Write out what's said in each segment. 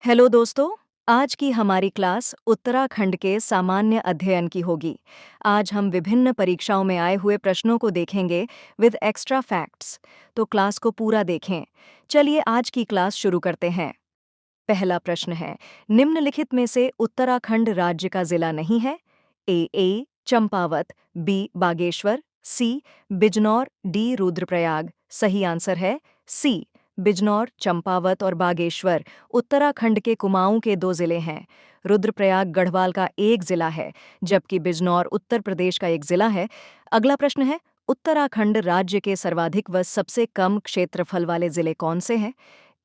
Hello दोस्तों। आज की हमारी क्लास उत्तराखंड के सामान्य अध्ययन की होगी। आज हम विभिन्न परीक्षाओं में आए हुए प्रश्नों को देखेंगे विद एक्स्ट्रा फैक्ट्स। तो क्लास को पूरा देखें। चलिए आज की क्लास शुरू करते हैं। पहला प्रश्न है, निम्नलिखित में से उत्तराखंड राज्य का जिला नहीं है। ए चंपावत, बी बागेश्वर, सी बिजनौर, डी रुद्रप्रयाग। सही आंसर है सी बिजनौर। चंपावत और बागेश्वर उत्तराखंड के कुमाऊं के दो जिले हैं। रुद्रप्रयाग गढ़वाल का एक जिला है, जबकि बिजनौर उत्तर प्रदेश का एक जिला है। अगला प्रश्न है, उत्तराखंड राज्य के सर्वाधिक व सबसे कम क्षेत्रफल वाले जिले कौन से हैं?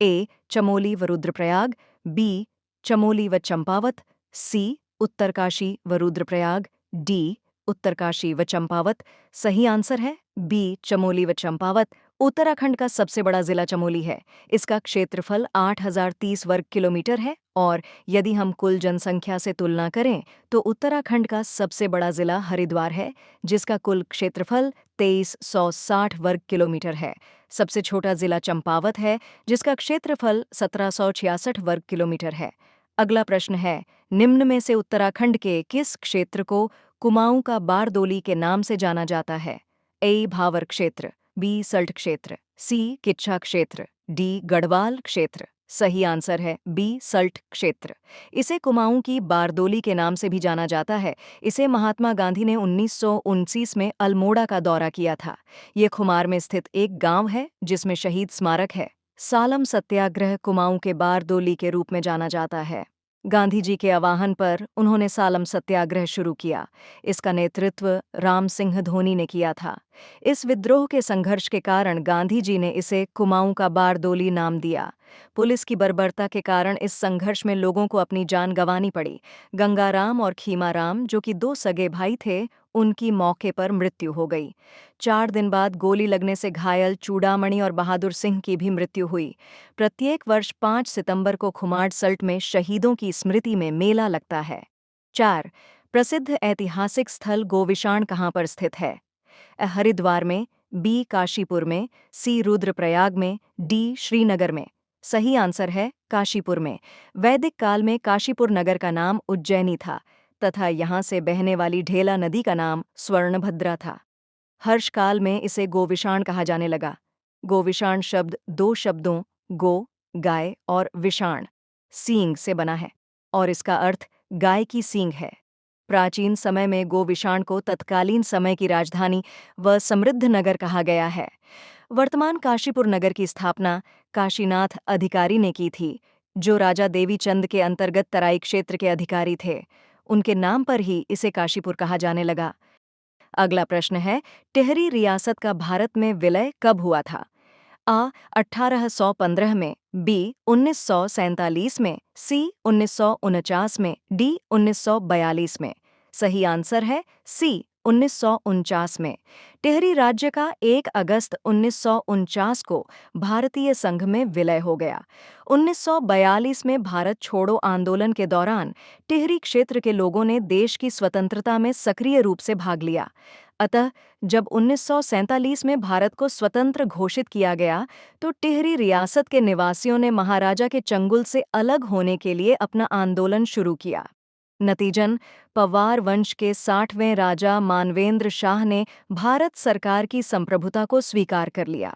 ए चमोली व रुद्रप्रयाग, बी चमोली व चंपावत, सी उत्तरकाशी व रुद्रप्रयाग, डी उत्तरकाशी व चंपावत। सही आंसर है बी चमोली व चंपावत। उत्तराखंड का सबसे बड़ा जिला चमोली है। इसका क्षेत्रफल 8030 वर्ग किलोमीटर है और यदि हम कुल जनसंख्या से तुलना करें तो उत्तराखंड का सबसे बड़ा जिला हरिद्वार है, जिसका कुल क्षेत्रफल 2360 वर्ग किलोमीटर है। सबसे छोटा जिला चंपावत है, जिसका क्षेत्रफल 1766 वर्ग किलोमीटर है। अगला प्रश्न है, निम्न में से उत्तराखंड के किस क्षेत्र को कुमाऊं का बारदोली के नाम से जाना जाता है? ए भावर क्षेत्र, बी सल्ट क्षेत्र, सी किच्छा क्षेत्र, डी गढ़वाल क्षेत्र। सही आंसर है बी सल्ट क्षेत्र। इसे कुमाऊं की बारदोली के नाम से भी जाना जाता है। इसे महात्मा गांधी ने 1929 में अल्मोड़ा का दौरा किया था। ये खुमार में स्थित एक गांव है जिसमें शहीद स्मारक है। सालम सत्याग्रह कुमाऊं के बारदोली के रूप में जाना जाता है। गांधी जी के आह्वान पर उन्होंने सालम सत्याग्रह शुरू किया। इसका नेतृत्व राम सिंह धोनी ने किया था। इस विद्रोह के संघर्ष के कारण गांधी जी ने इसे कुमाऊं का बारदोली नाम दिया। पुलिस की बर्बरता के कारण इस संघर्ष में लोगों को अपनी जान गंवानी पड़ी। गंगाराम और खीमाराम, जो कि दो सगे भाई थे, उनकी मौके पर मृत्यु हो गई। 4 दिन बाद गोली लगने से घायल चूड़ामणि और बहादुर सिंह की भी मृत्यु हुई। प्रत्येक वर्ष 5 सितंबर को खुमाड़ सल्ट में शहीदों की स्मृति में मेला लगता है। 4. प्रसिद्ध ऐतिहासिक स्थल गोविशाण कहाँ पर स्थित है? हरिद्वार में, बी काशीपुर में, सी रुद्रप्रयाग में, डी श्रीनगर में। सही आंसर है काशीपुर में। वैदिक काल में काशीपुर नगर का नाम उज्जैनी था तथा यहाँ से बहने वाली ढेला नदी का नाम स्वर्णभद्रा था। हर्षकाल में इसे गोविशाण कहा जाने लगा। गोविशाण शब्द दो शब्दों गो गाय और विषाण सींग से बना है और इसका अर्थ गाय की सींग है। प्राचीन समय में गोविशाण को तत्कालीन समय की राजधानी व समृद्ध नगर कहा गया है। वर्तमान काशीपुर नगर की स्थापना काशीनाथ अधिकारी ने की थी, जो राजा देवीचंद के अंतर्गत तराई क्षेत्र के अधिकारी थे। उनके नाम पर ही इसे काशीपुर कहा जाने लगा। अगला प्रश्न है, टिहरी रियासत का भारत में विलय कब हुआ था? आ 1815 में, बी 1947 में, सी 1949 में, डी 1942 में। सही आंसर है सी 1949 में। टिहरी राज्य का 1 अगस्त 1949 को भारतीय संघ में विलय हो गया। 1942 में भारत छोड़ो आंदोलन के दौरान टिहरी क्षेत्र के लोगों ने देश की स्वतंत्रता में सक्रिय रूप से भाग लिया। अतः जब 1947 में भारत को स्वतंत्र घोषित किया गया तो टिहरी रियासत के निवासियों ने महाराजा के चंगुल से अलग होने के लिए अपना आंदोलन शुरू किया। नतीजन पवार वंश के 60वें राजा मानवेंद्र शाह ने भारत सरकार की संप्रभुता को स्वीकार कर लिया।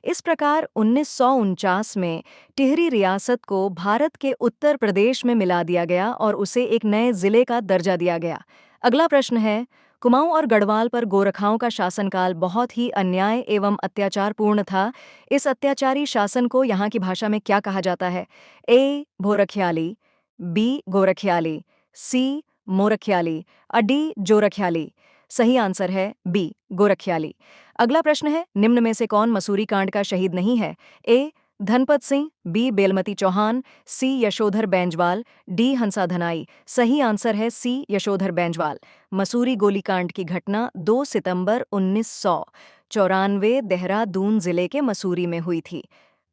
इस प्रकार 1949 में टिहरी रियासत को भारत के उत्तर प्रदेश में मिला दिया गया और उसे एक नए जिले का दर्जा दिया गया। अगला प्रश्न है, कुमाऊं और गढ़वाल पर गोरखाओं का शासनकाल बहुत ही अन्याय एवं अत्याचारपूर्ण था। इस अत्याचारी शासन को यहाँ की भाषा में क्या कहा जाता है? ए भोरख्याली, बी गोरख्याली, सी मोरख्याली, डी जोरख्याली। सही आंसर है बी गोरख्याली। अगला प्रश्न है, निम्न में से कौन मसूरी कांड का शहीद नहीं है? ए धनपत सिंह, बी बेलमती चौहान, सी यशोधर बैंजवाल, डी हंसा धनाई। सही आंसर है सी यशोधर बैंजवाल। मसूरी गोलीकांड की घटना 2 सितंबर 1994 देहरादून जिले के मसूरी में हुई थी।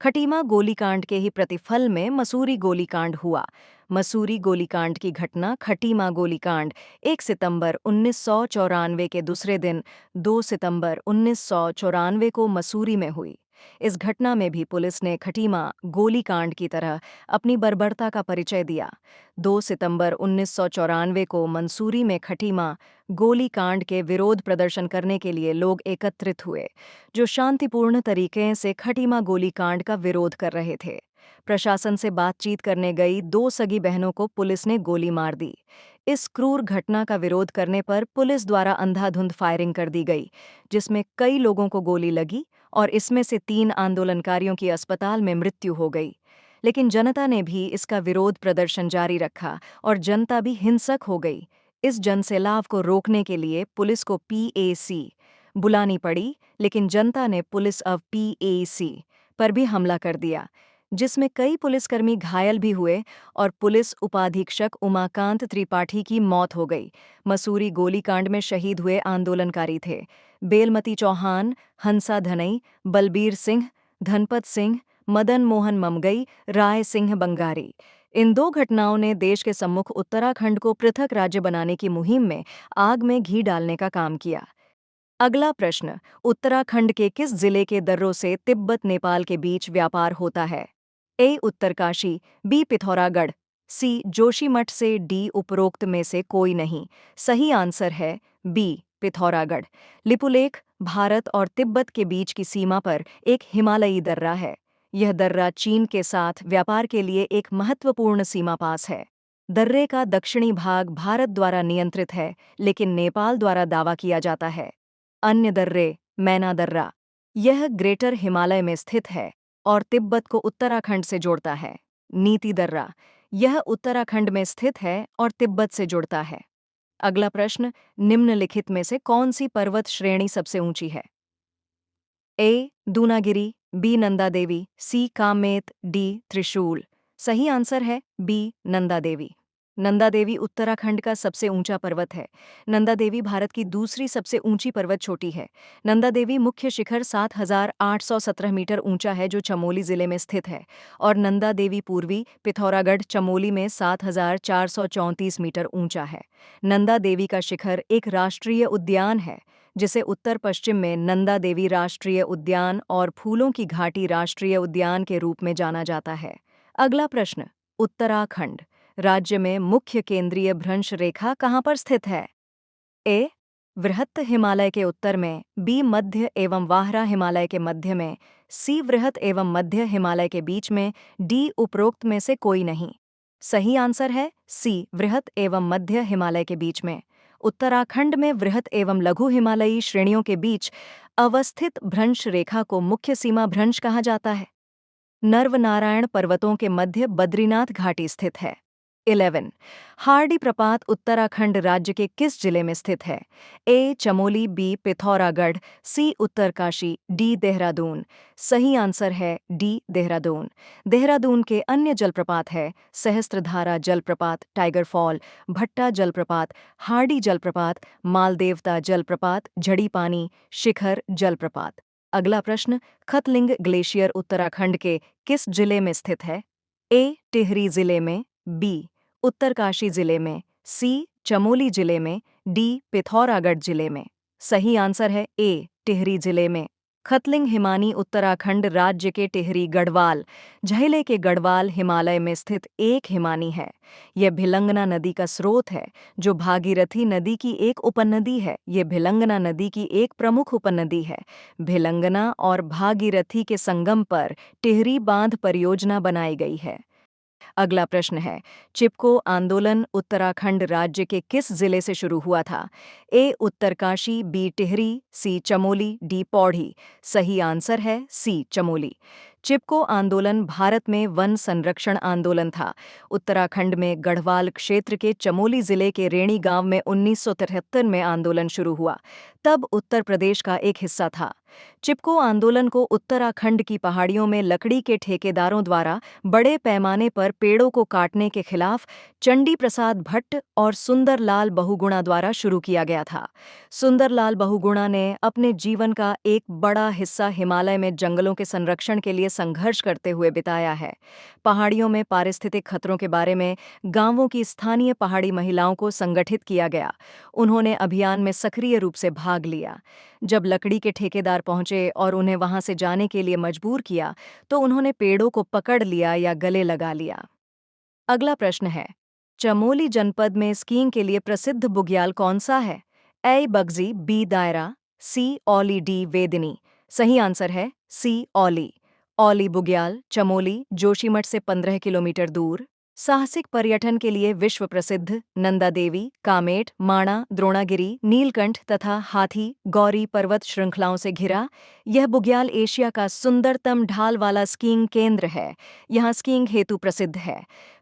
खटीमा गोलीकांड के ही प्रतिफल में मसूरी गोलीकांड हुआ। मसूरी गोलीकांड की घटना खटीमा गोलीकांड 1 सितंबर 1994 के दूसरे दिन 2 सितंबर 1994 को मसूरी में हुई। इस घटना में भी पुलिस ने खटीमा गोलीकांड की तरह अपनी बर्बरता का परिचय दिया। 2 सितंबर 1994 को मंसूरी में खटीमा गोलीकांड के विरोध प्रदर्शन करने के लिए लोग एकत्रित हुए, जो शांतिपूर्ण तरीके से खटीमा गोलीकांड का विरोध कर रहे थे। प्रशासन से बातचीत करने गई 2 सगी बहनों को पुलिस ने गोली मार दी। इस क्रूर घटना का विरोध करने पर पुलिस द्वारा अंधाधुंध फायरिंग कर दी गई, जिसमें कई लोगों को गोली लगी और इसमें से 3 आंदोलनकारियों की अस्पताल में मृत्यु हो गई। लेकिन जनता ने भी इसका विरोध प्रदर्शन जारी रखा और जनता भी हिंसक हो गई। इस जनसैलाब को रोकने के लिए पुलिस को पीएसी बुलानी पड़ी, लेकिन जनता ने पुलिस ऑफ पीएसी पर भी हमला कर दिया, जिसमें कई पुलिसकर्मी घायल भी हुए और पुलिस उपाधीक्षक उमाकांत त्रिपाठी की मौत हो गई। मसूरी गोलीकांड में शहीद हुए आंदोलनकारी थे बेलमती चौहान, हंसा धनई, बलबीर सिंह, धनपत सिंह, मदन मोहन ममगई, राय सिंह बंगारी। इन 2 घटनाओं ने देश के सम्मुख उत्तराखंड को पृथक राज्य बनाने की मुहिम में आग में घी डालने का काम किया। अगला प्रश्न, उत्तराखंड के किस जिले के दर्रों से तिब्बत नेपाल के बीच व्यापार होता है? ए उत्तरकाशी, बी पिथौरागढ़, सी जोशीमठ से, डी उपरोक्त में से कोई नहीं। सही आंसर है बी पिथौरागढ़। लिपुलेख भारत और तिब्बत के बीच की सीमा पर एक हिमालयी दर्रा है। यह दर्रा चीन के साथ व्यापार के लिए एक महत्वपूर्ण सीमा पास है। दर्रे का दक्षिणी भाग भारत द्वारा नियंत्रित है, लेकिन नेपाल द्वारा दावा किया जाता है। अन्य दर्रे मैना दर्रा, यह ग्रेटर हिमालय में स्थित है और तिब्बत को उत्तराखंड से जोड़ता है। नीति दर्रा, यह उत्तराखंड में स्थित है और तिब्बत से जुड़ता है। अगला प्रश्न, निम्नलिखित में से कौन सी पर्वत श्रेणी सबसे ऊंची है? ए दूनागिरी, बी नंदा देवी, सी कामेत, डी त्रिशूल। सही आंसर है बी नंदा देवी। नंदा देवी उत्तराखंड का सबसे ऊंचा पर्वत है। नंदा देवी भारत की दूसरी सबसे ऊंची पर्वत चोटी है। नंदा देवी मुख्य शिखर 7,817 मीटर ऊंचा है, जो चमोली जिले में स्थित है, और नंदा देवी पूर्वी पिथौरागढ़ चमोली में 7,434 मीटर ऊंचा है। नंदा देवी का शिखर एक राष्ट्रीय उद्यान है, जिसे उत्तर पश्चिम में नंदा देवी राष्ट्रीय उद्यान और फूलों की घाटी राष्ट्रीय उद्यान के रूप में जाना जाता है। अगला प्रश्न, उत्तराखंड राज्य में मुख्य केंद्रीय भ्रंश रेखा कहाँ पर स्थित है? ए वृहत हिमालय के उत्तर में, बी मध्य एवं वाहरा हिमालय के मध्य में, सी वृहत एवं मध्य हिमालय के बीच में, डी उपरोक्त में से कोई नहीं। सही आंसर है सी वृहत एवं मध्य हिमालय के बीच में। उत्तराखंड में वृहत एवं लघु हिमालयी श्रेणियों के बीच अवस्थित भ्रंश रेखा को मुख्य सीमा भ्रंश कहा जाता है। नर्वनारायण पर्वतों के मध्य बद्रीनाथ घाटी स्थित है। 11 हार्डी प्रपात उत्तराखंड राज्य के किस जिले में स्थित है? ए चमोली, बी पिथौरागढ़, सी उत्तरकाशी, डी देहरादून। सही आंसर है डी देहरादून। देहरादून के अन्य जलप्रपात है सहस्त्रधारा जलप्रपात, टाइगर फॉल, भट्टा जलप्रपात, हार्डी जलप्रपात, मालदेवता जलप्रपात, झड़ी पानी, शिखर जलप्रपात। अगला प्रश्न, खतलिंग ग्लेशियर उत्तराखंड के किस जिले में स्थित है? ए टिहरी जिले में, बी उत्तरकाशी जिले में, सी चमोली जिले में, डी पिथौरागढ़ जिले में। सही आंसर है ए टिहरी जिले में। खतलिंग हिमानी उत्तराखंड राज्य के टिहरी गढ़वाल झीले के गढ़वाल हिमालय में स्थित एक हिमानी है। यह भिलंगना नदी का स्रोत है, जो भागीरथी नदी की एक उपनदी है। यह भिलंगना नदी की एक प्रमुख उपनदी है। भिलंगना और भागीरथी के संगम पर टिहरी बांध परियोजना बनाई गई है। अगला प्रश्न है, चिपको आंदोलन उत्तराखंड राज्य के किस जिले से शुरू हुआ था? ए उत्तरकाशी, बी टिहरी, सी चमोली, डी पौड़ी। सही आंसर है सी चमोली। चिपको आंदोलन भारत में वन संरक्षण आंदोलन था। उत्तराखंड में गढ़वाल क्षेत्र के चमोली जिले के रेणी गांव में 1973 में आंदोलन शुरू हुआ। तब उत्तर प्रदेश का एक हिस्सा था। चिपको आंदोलन को उत्तराखंड की पहाड़ियों में लकड़ी के ठेकेदारों द्वारा बड़े पैमाने पर पेड़ों को काटने के खिलाफ चंडी प्रसाद भट्ट और सुंदरलाल बहुगुणा द्वारा शुरू किया गया था। सुंदरलाल बहुगुणा ने अपने जीवन का एक बड़ा हिस्सा हिमालय में जंगलों के संरक्षण के लिए संघर्ष करते हुए बिताया है। पहाड़ियों में पारिस्थितिक खतरों के बारे में गांवों की स्थानीय पहाड़ी महिलाओं को संगठित किया गया। उन्होंने अभियान में सक्रिय रूप से भाग लिया। जब लकड़ी के ठेकेदार बार पहुंचे और उन्हें वहां से जाने के लिए मजबूर किया तो उन्होंने पेड़ों को पकड़ लिया या गले लगा लिया। अगला प्रश्न है, चमोली जनपद में स्कीइंग के लिए प्रसिद्ध बुग्याल कौन सा है? ए बगजी, बी दायरा, सी औली, डी वेदिनी। सही आंसर है सी औली। औली बुग्याल चमोली जोशीमठ से 15 किलोमीटर दूर। साहसिक पर्यटन के लिए विश्व प्रसिद्ध नंदा देवी, कामेट, माणा, द्रोणागिरी, नीलकंठ तथा हाथी गौरी पर्वत श्रृंखलाओं से घिरा यह बुग्याल एशिया का सुंदरतम ढाल वाला स्कीइंग केंद्र है। यहाँ स्कीइंग हेतु प्रसिद्ध है।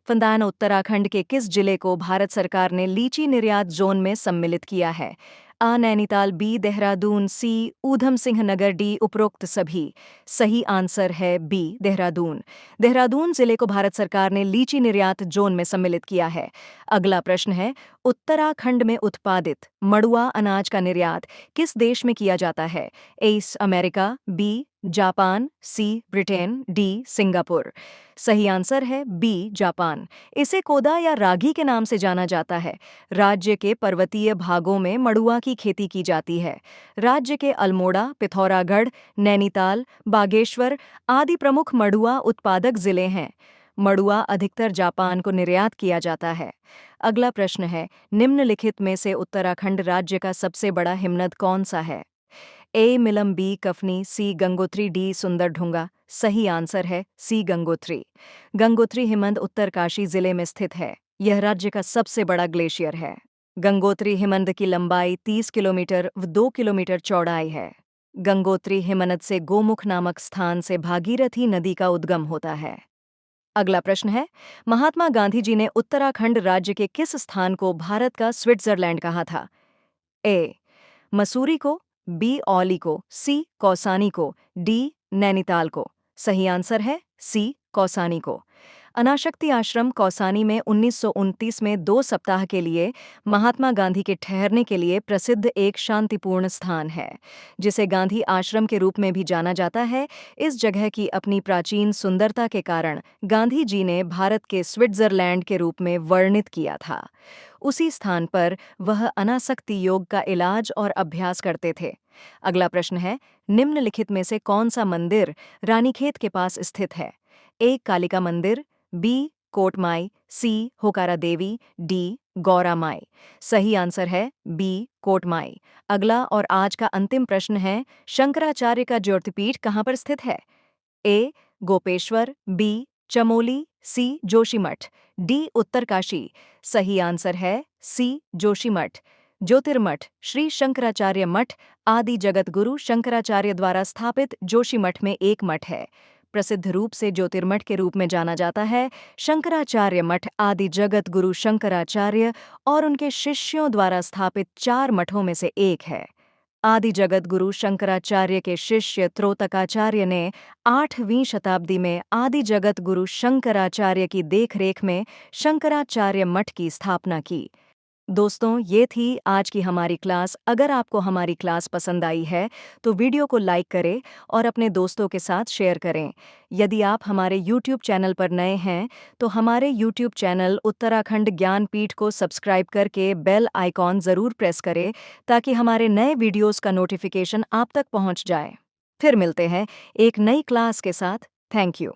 फंदान उत्तराखंड के किस जिले को भारत सरकार ने लीची निर्यात जोन में सम्मिलित किया है? आ नैनीताल, बी देहरादून, सी ऊधम सिंह नगर, डी उपरोक्त सभी। सही आंसर है बी देहरादून। देहरादून जिले को भारत सरकार ने लीची निर्यात जोन में सम्मिलित किया है। अगला प्रश्न है, उत्तराखंड में उत्पादित मड़ुआ अनाज का निर्यात किस देश में किया जाता है? A America, B Japan, C Britain, D Singapore. सही आंसर है बी जापान। इसे कोदा या रागी के नाम से जाना जाता है। राज्य के पर्वतीय भागों में मड़ुआ की खेती की जाती है। राज्य के अल्मोड़ा, पिथौरागढ़, नैनीताल, बागेश्वर आदि प्रमुख मड़ुआ उत्पादक जिले हैं। मड़ुआ अधिकतर जापान को निर्यात किया जाता है। अगला प्रश्न है, निम्नलिखित में से उत्तराखंड राज्य का सबसे बड़ा हिमनद कौन सा है? ए मिलम, बी कफनी, सी गंगोत्री, डी सुंदरढुंगा। सही आंसर है सी गंगोत्री। गंगोत्री हिमनद उत्तरकाशी जिले में स्थित है। यह राज्य का सबसे बड़ा ग्लेशियर है। गंगोत्री हिमनद की लंबाई 30 किलोमीटर व 2 किलोमीटर चौड़ाई है। गंगोत्री हिमनद से गोमुख नामक स्थान से भागीरथी नदी का उद्गम होता है। अगला प्रश्न है, महात्मा गांधी जी ने उत्तराखंड राज्य के किस स्थान को भारत का स्विट्जरलैंड कहा था? ए मसूरी को, बी औली को, सी कौसानी को, डी नैनीताल को। सही आंसर है सी कौसानी को। अनाशक्ति आश्रम कौसानी में 1929 में 2 सप्ताह के लिए महात्मा गांधी के ठहरने के लिए प्रसिद्ध एक शांतिपूर्ण स्थान है, जिसे गांधी आश्रम के रूप में भी जाना जाता है। इस जगह की अपनी प्राचीन सुंदरता के कारण गांधी जी ने भारत के स्विट्जरलैंड के रूप में वर्णित किया था। उसी स्थान पर वह अनासक्ति योग का इलाज और अभ्यास करते थे। अगला प्रश्न है, निम्नलिखित में से कौन सा मंदिर रानीखेत के पास स्थित है? ए कालिका मंदिर, बी कोटमाई, सी होकारा देवी, डी गौरा माई। सही आंसर है बी कोटमाई। अगला और आज का अंतिम प्रश्न है, शंकराचार्य का ज्योतिर्पीठ कहाँ पर स्थित है? ए गोपेश्वर, बी चमोली, सी जोशीमठ, डी उत्तरकाशी। सही आंसर है सी जोशीमठ। ज्योतिर्मठ श्री शंकराचार्य मठ आदि जगत गुरु शंकराचार्य द्वारा स्थापित जोशीमठ में एक मठ है। प्रसिद्ध रूप से ज्योतिर्मठ के रूप में जाना जाता है। शंकराचार्य मठ आदि जगत गुरु शंकराचार्य और उनके शिष्यों द्वारा स्थापित 4 मठों में से एक है। आदि जगत गुरु शंकराचार्य के शिष्य त्रोतकाचार्य ने 8वीं शताब्दी में आदि जगत गुरु शंकराचार्य की देखरेख में शंकराचार्य मठ की स्थापना की। दोस्तों, ये थी आज की हमारी क्लास। अगर आपको हमारी क्लास पसंद आई है तो वीडियो को लाइक करें और अपने दोस्तों के साथ शेयर करें। यदि आप हमारे YouTube चैनल पर नए हैं तो हमारे YouTube चैनल उत्तराखंड ज्ञानपीठ को सब्सक्राइब करके बेल आइकॉन ज़रूर प्रेस करें ताकि हमारे नए वीडियोस का नोटिफिकेशन आप तक पहुंच जाए। फिर मिलते हैं एक नई क्लास के साथ। Thank you.